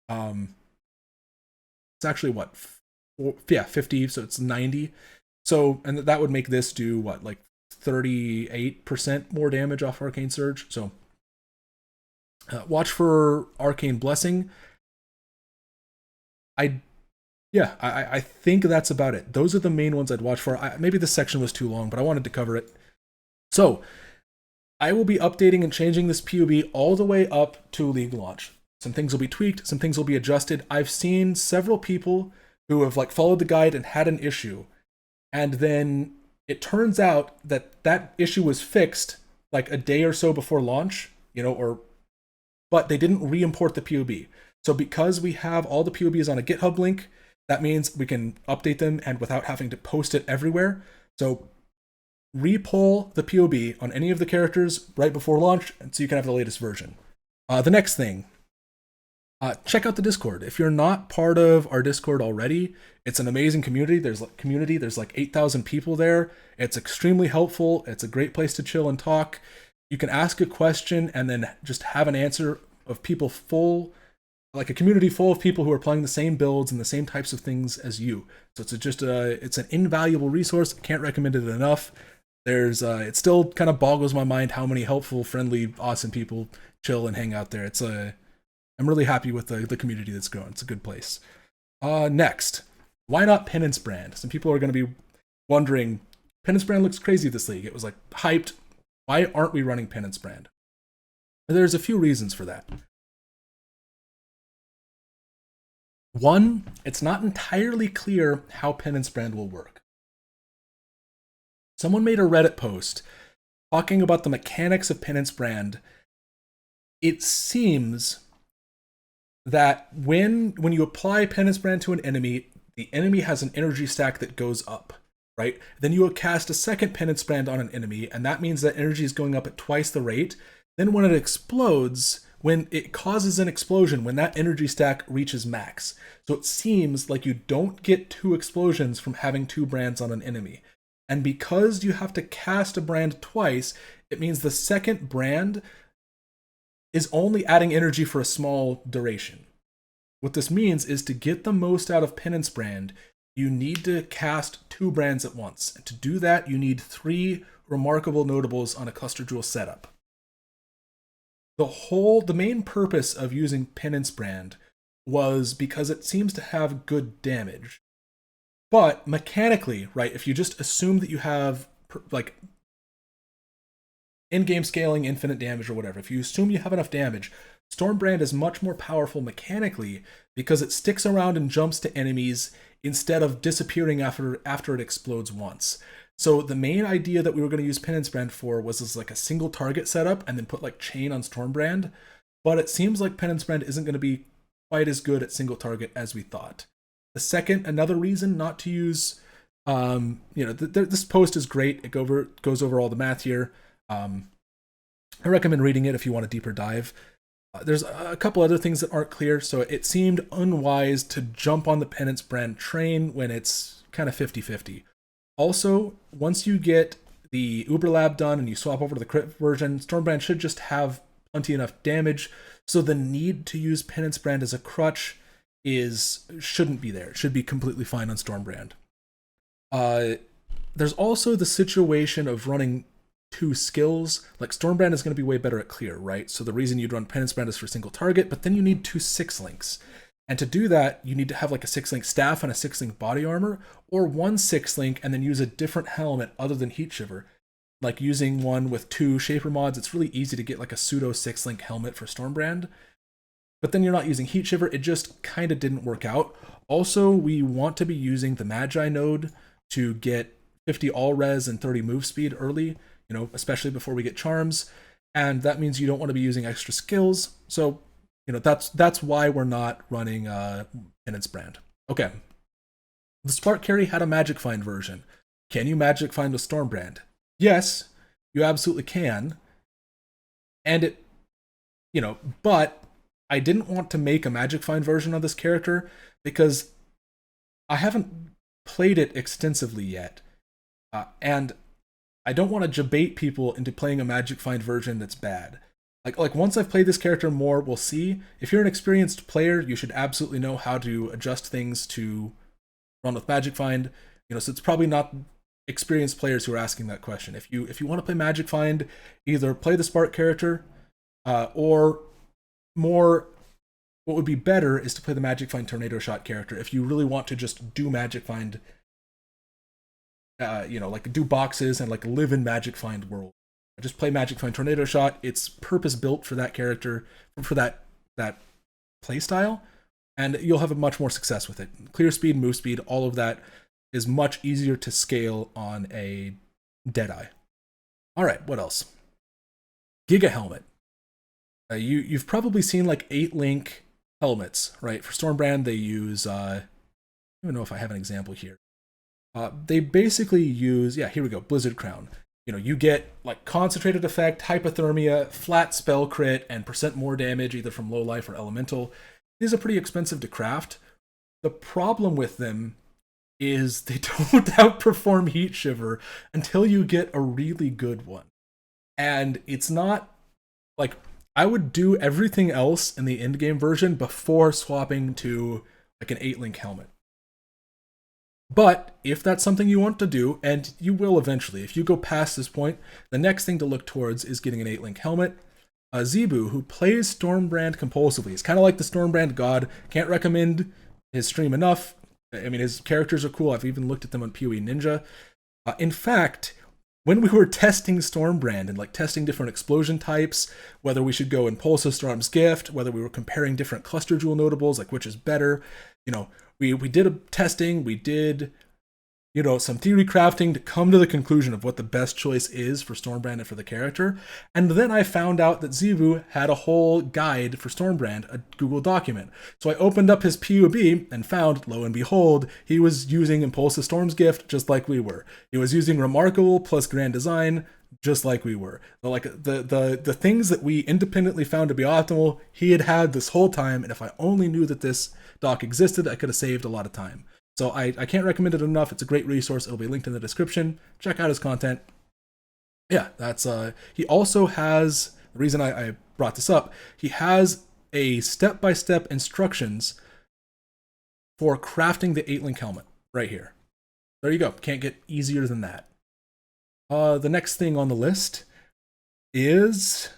It's actually what, 50, so it's 90. So, and that would make this do what, like 38% more damage off Arcane Surge. So watch for Arcane Blessing. I think that's about it. Those are the main ones I'd watch for. Maybe this section was too long, but I wanted to cover it. So I will be updating and changing this PoB all the way up to League launch. Some things will be tweaked, some things will be adjusted. I've seen several people who have followed the guide and had an issue, and then it turns out that that issue was fixed a day or so before launch, but they didn't re-import the PoB. So because we have all the PoBs on a GitHub link, that means we can update them and without having to post it everywhere. So re-pull the PoB on any of the characters right before launch, and so you can have the latest version. The next thing, check out the Discord. If you're not part of our Discord already, it's an amazing community. There's 8,000 people there. It's extremely helpful. It's a great place to chill and talk. You can ask a question and then just have an answer of people a community full of people who are playing the same builds and the same types of things as you. So it's an invaluable resource. I can't recommend it enough. It still kind of boggles my mind how many helpful, friendly, awesome people chill and hang out there. I'm really happy with the community that's growing. It's a good place. Next, why not Penance Brand? Some people are going to be wondering, Penance Brand looks crazy this league. It was hyped. Why aren't we running Penance Brand? There's a few reasons for that. One, it's not entirely clear how Penance Brand will work. Someone made a Reddit post talking about the mechanics of Penance Brand. It seems that when you apply Penance Brand to an enemy, the enemy has an energy stack that goes up, right? Then you will cast a second Penance Brand on an enemy, and that means that energy is going up at twice the rate. Then when it explodes, when it causes an explosion, when that energy stack reaches max. So it seems like you don't get 2 explosions from having 2 brands on an enemy. And because you have to cast a brand twice, it means the second brand is only adding energy for a small duration. What this means is to get the most out of Penance Brand, you need to cast 2 brands at once. And to do that, you need 3 remarkable notables on a cluster jewel setup. The main purpose of using Penance Brand was because it seems to have good damage. But mechanically, right, if you just assume that you have in-game scaling, infinite damage or whatever, if you assume you have enough damage, Stormbrand is much more powerful mechanically because it sticks around and jumps to enemies instead of disappearing after it explodes once. So the main idea that we were going to use Penance Brand for was as a single target setup and then put chain on Stormbrand, but it seems like Penance Brand isn't going to be quite as good at single target as we thought. Another reason not to use, this post is great. It goes over all the math here. I recommend reading it if you want a deeper dive. There's a couple other things that aren't clear, so it seemed unwise to jump on the Penance Brand train when it's kind of 50-50. Also, once you get the Uber Lab done and you swap over to the crit version, Stormbrand should just have plenty enough damage, so the need to use Penance Brand as a crutch shouldn't be there. It should be completely fine on Stormbrand. There's also the situation of running 2 skills. Stormbrand is going to be way better at clear, right? So the reason you'd run Penance Brand is for single target, but then you need 2 6-links. And to do that, you need to have a 6-link staff and a 6-link body armor, or 1 6-link and then use a different helmet other than Heat Shiver. Using one with 2 Shaper mods, it's really easy to get a pseudo 6-link helmet for Stormbrand. But then you're not using Heat Shiver, it just kind of didn't work out. Also, we want to be using the Magi node to get 50 all res and 30 move speed early, especially before we get charms. And that means you don't want to be using extra skills. So, that's why we're not running Penance Brand. Okay. The Spark Carry had a Magic Find version. Can you Magic Find with Stormbrand? Yes, you absolutely can. And it, but I didn't want to make a Magic Find version of this character because I haven't played it extensively yet. And I don't want to debate people into playing a Magic Find version that's bad. Like once I've played this character more, we'll see. If you're an experienced player, you should absolutely know how to adjust things to run with Magic Find. So it's probably not experienced players who are asking that question. If you want to play Magic Find, either play the Spark character, or more, what would be better is to play the Magic Find Tornado Shot character if you really want to just do Magic Find, like do boxes and like live in Magic Find world. Just play Magic Find Tornado Shot. It's purpose built for that character, for that play style, and you'll have a much more success with it. Clear speed, move speed, all of that is much easier to scale on a Deadeye. All right, what else? Giga Helmet. You've probably seen like 8-link helmets, right? For Stormbrand, they use, I don't even know if I have an example here. They basically use, here we go, Blizzard Crown. You get like concentrated effect, hypothermia, flat spell crit, and % more damage either from low life or elemental. These are pretty expensive to craft. The problem with them is they don't outperform Heat Shiver until you get a really good one. And it's not like, I would do everything else in the endgame version before swapping to like an 8-link helmet. But if that's something you want to do, and you will eventually, if you go past this point, the next thing to look towards is getting an 8-link helmet. Zboub, who plays Stormbrand compulsively, is kind of like the Stormbrand god. Can't recommend his stream enough. I mean, his characters are cool. I've even looked at them on PoE Ninja. In fact, when we were testing Stormbrand and like testing different explosion types, whether we should go Impulsive Storm's Gift, whether we were comparing different cluster jewel notables, like which is better, we did a testing, we did, some theory crafting to come to the conclusion of what the best choice is for Stormbrand and for the character. And then I found out that Zboub had a whole guide for Stormbrand, a Google document. So I opened up his PoB and found, lo and behold, he was using Impulsive Storm's Gift just like we were. He was using Remarkable plus Grand Design just like we were. Like the things that we independently found to be optimal, he had this whole time, and if I only knew that this doc existed, I could have saved a lot of time. So I can't recommend it enough. It's a great resource. It'll be linked in the description. Check out his content. Yeah, that's he also has, the reason I brought this up, he has a step-by-step instructions for crafting the 8-link helmet right here. There you go. Can't get easier than that. The next thing on the list is,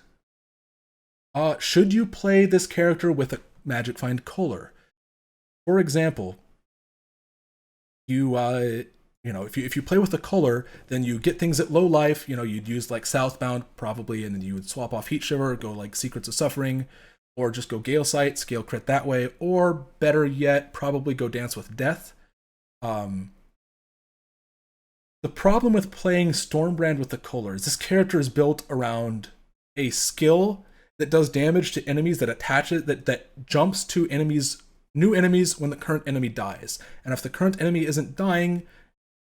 should you play this character with a Magic Find culler? For example, if you play with a culler, then you get things at low life. You'd use like Southbound probably, and then you would swap off Heat Shiver, go like Secrets of Suffering, or just go Gale Sight, scale crit that way, or better yet, probably go Dance with Death. The problem with playing Stormbrand with the culler is this character is built around a skill that does damage to enemies, that attaches, that jumps to new enemies when the current enemy dies. And if the current enemy isn't dying,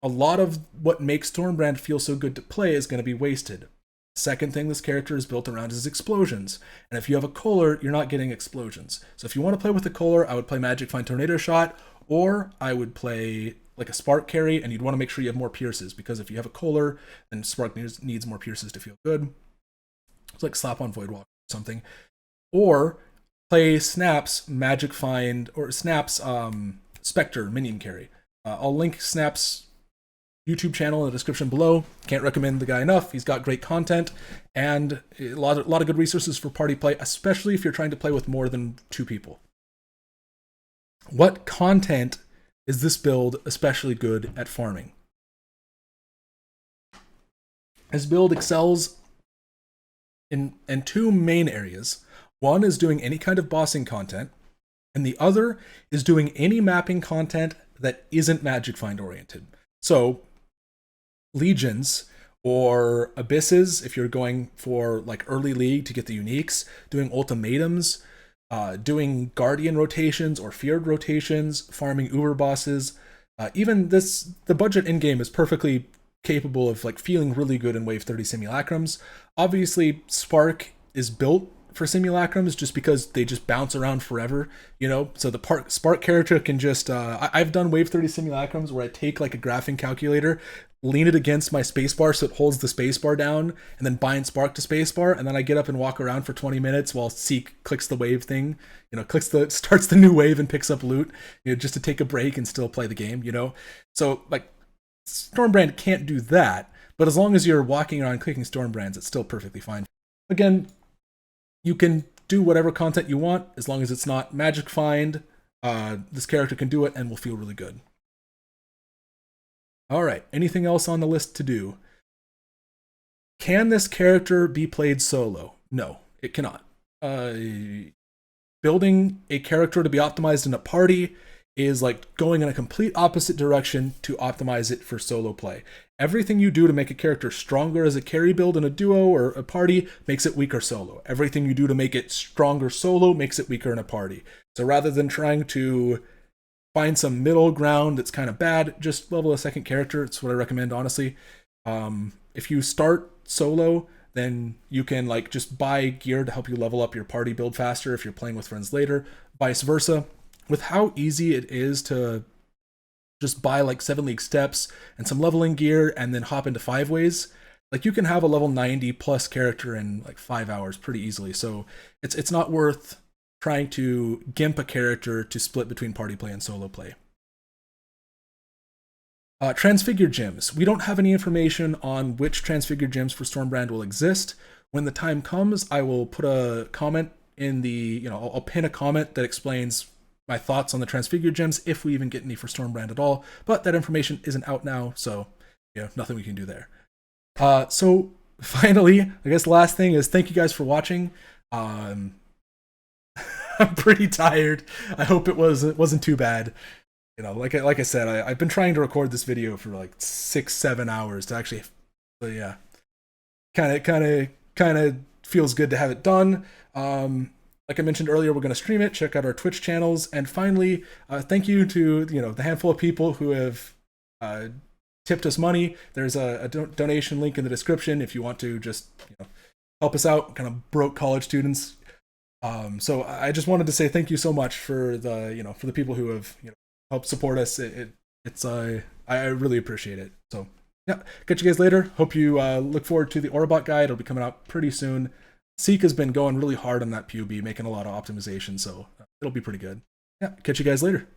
a lot of what makes Stormbrand feel so good to play is going to be wasted. Second thing this character is built around is explosions. And if you have a culler, you're not getting explosions. So if you want to play with a culler, I would play Magic Find Tornado Shot, or I would play like a Spark Carry, and you'd want to make sure you have more pierces, because if you have a culler, then Spark needs more pierces to feel good. It's like Slap on Voidwalker or something. Or play Snap's Magic Find, or Snap's Spectre minion carry. I'll link Snap's YouTube channel in the description below. Can't recommend the guy enough. He's got great content and a lot of good resources for party play, especially if you're trying to play with more than 2 people. What content is this build especially good at farming? This build excels in 2 main areas. One is doing any kind of bossing content, and the other is doing any mapping content that isn't Magic Find oriented. So legions or abysses, if you're going for like early league to get the uniques, doing ultimatums, doing guardian rotations or feared rotations, farming uber bosses, Even the budget in game is perfectly capable of like feeling really good in Wave 30 simulacrums. Obviously, Spark is built for simulacrums just because they just bounce around forever, you know. So the Spark character can just I've done Wave 30 simulacrums where I take like a graphing calculator, lean it against my spacebar so it holds the spacebar down, and then bind Spark to spacebar, and then I get up and walk around for 20 minutes while Seek clicks the wave thing, you know, starts the new wave and picks up loot, you know, just to take a break and still play the game, you know. So like Stormbrand can't do that, but as long as you're walking around clicking Stormbrands, it's still perfectly fine. Again, you can do whatever content you want as long as it's not magic find. This character can do it and will feel really good. All right, anything else on the list to do? Can this character be played solo? No, it cannot. Building a character to be optimized in a party is like going in a complete opposite direction to optimize it for solo play. Everything you do to make a character stronger as a carry build in a duo or a party makes it weaker solo. Everything you do to make it stronger solo makes it weaker in a party. So rather than trying to find some middle ground that's kind of bad, just level a second character. It's what I recommend, honestly. If you start solo, then you can like just buy gear to help you level up your party build faster if you're playing with friends later. Vice versa. With how easy it is to just buy like 7 League steps and some leveling gear and then hop into 5 ways, like you can have a level 90 plus character in like 5 hours pretty easily. So it's not worth trying to gimp a character to split between party play and solo play. Transfigured gems. We don't have any information on which Transfigured gems for Stormbrand will exist. When the time comes, I will put a comment in the, you know, I'll pin a comment that explains my thoughts on the Transfigured gems, if we even get any for Stormbrand at all. But that information isn't out now, so you know, nothing we can do there. So finally, I guess the last thing is thank you guys for watching. I'm pretty tired. I hope it wasn't too bad. You know, like I said, I've been trying to record this video for like 6-7 hours to actually, but yeah, kind of feels good to have it done. Like I mentioned earlier, we're going to stream it. Check out our Twitch channels. And finally, thank you to the handful of people who have tipped us money. There's a donation link in the description if you want to just help us out, kind of broke college students. So I just wanted to say thank you so much for the for the people who have helped support us. I really appreciate it. So yeah, catch you guys later. Hope you look forward to the aurabot guide. It'll be coming out pretty soon. Seek has been going really hard on that PoB, making a lot of optimization, so it'll be pretty good. Yeah, catch you guys later.